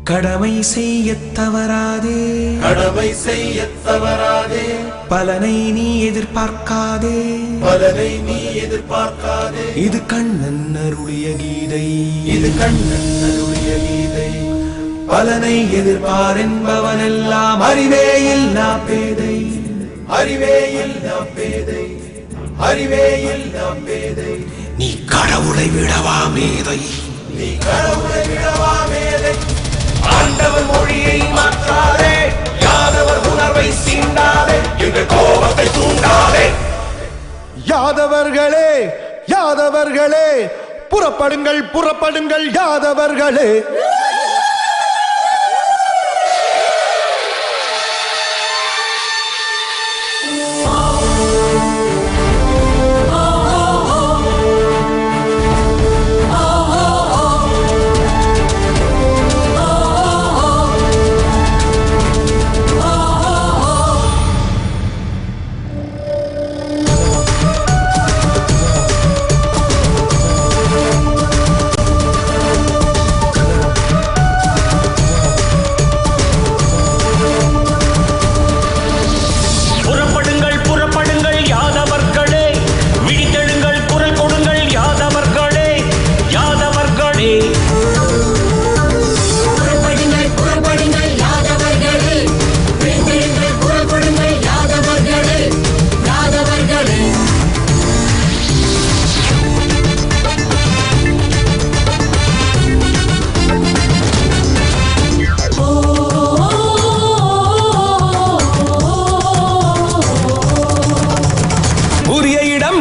கடமை செய்யத் தவறாதே, கடமை செய்யத் தவறாதே. பலனை நீ எதிர்பார்க்காதே, பலனை நீ எதிர்பார்க்காதே. இது கண்ணன் அருளிய கீதை, இது கண்ணன் அருளிய கீதை. பலனை எதிர்பார் என்பவனெல்லாம் அறிவே இல்லா பேதை, அறிவே இல்லா பேதை, அறிவே இல்லா பேதை. நீ கடவுளை விடவா மேதை, நீ கடவுளை விடவா மேதை. ஆண்டவர் மொழியை மாற்றாதே, யாதவர் உணர்வை சீண்டாதே, எங்கள் கோபத்தை தூண்டாதே. யாதவர்களே யாதவர்களே, புறப்படுங்கள் புறப்படுங்கள் யாதவர்களே.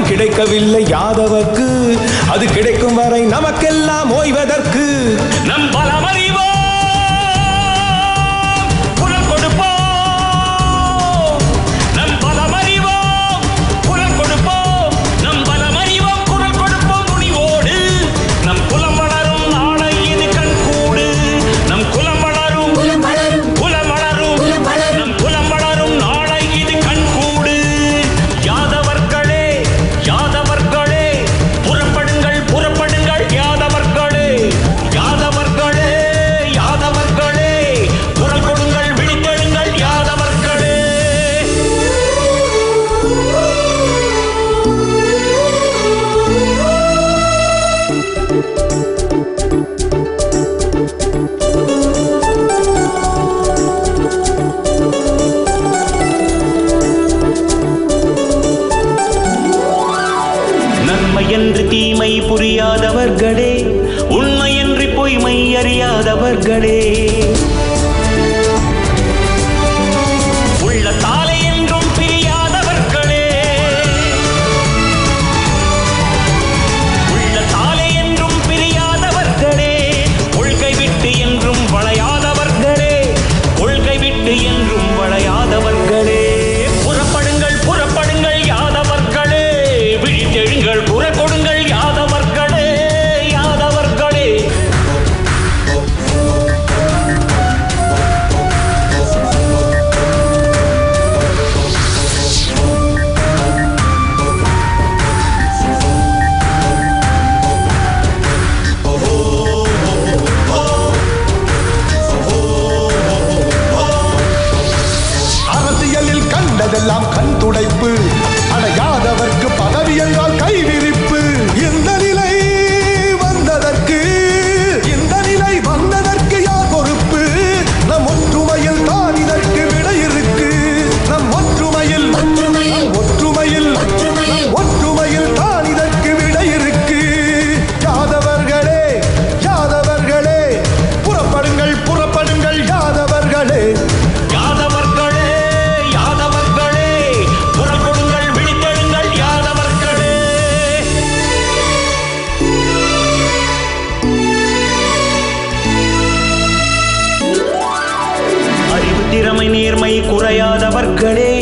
கிடைக்கவில்லை யாதவர்க்கு, அது கிடைக்கும் வரை நமக்கெல்லாம் ஓய்வதற்கு நம் பலமறிவோம், குரல் கொடுப்போம். நம் பலமறிவோம், குரல் கொடுப்போம். நம் பலமறிவோம், குரல் கொடுப்போம். துணிவோடு நம் குலம் வளரும் நாளை இது கண்கூடு. நம் குலம் வளரும், குலம் வளரும், நம் குலம் வளரும் நாளை இது கண்கூடு. யாதவர்களே யாதவர்களே, புறப்படுங்கள் புறப்படுங்கள் யாதவர்களே. யாதவர்களே யாதவர்களே, குரல் கொடுங்கள், விழித்தெழுங்கள் யாதவர்களே. நன்மை என்று தீமை புரியாதவர்களே, உண்மை என்று பொய்மை அறியாதவர்களே, உள்ள தாலை என்றும் பிரியாதவர்களே, உள்ள தாலை என்றும் பிரியாதவர்களே, கொள்கை விட்டு என்றும் வளையாதவர்களே, கொள்கை விட்டு என்றும் வளையாதவர்களே. புறப்படுங்கள் புறப்படுங்கள் யாதவர்களே, விழித்தெழுங்கள், குரல் கொடுங்கள் யாதவர்களே. யாதவர்களே அரசியலில் கண்டதெல்லாம் கண் துடைப்பு, அடையாதவர்க்கு பதவி என்றால் கைவிரிப்பு. இந்த நிலை வந்ததற்கு, இந்த நிலை வந்ததற்கு யார் பொறுப்பு? நம் ஒற்றுமையில் தான் இதற்கு விடை இருக்கு. நம் ஒற்றுமையில் ஒற்றுமையில் ஒற்றுமையில் தான் இதற்கு விடை இருக்கு. யாதவர்களே யாதவர்களே, புறப்படுங்கள் புறப்படுங்கள் யாதவர்களே. யாதவர்களே யாதவர்களே, குரல் கொடுங்கள், விழித்தெழுங்கள் யாதவர்களே. அறிவு திறமை நேர்மை குறையாதவர்களே,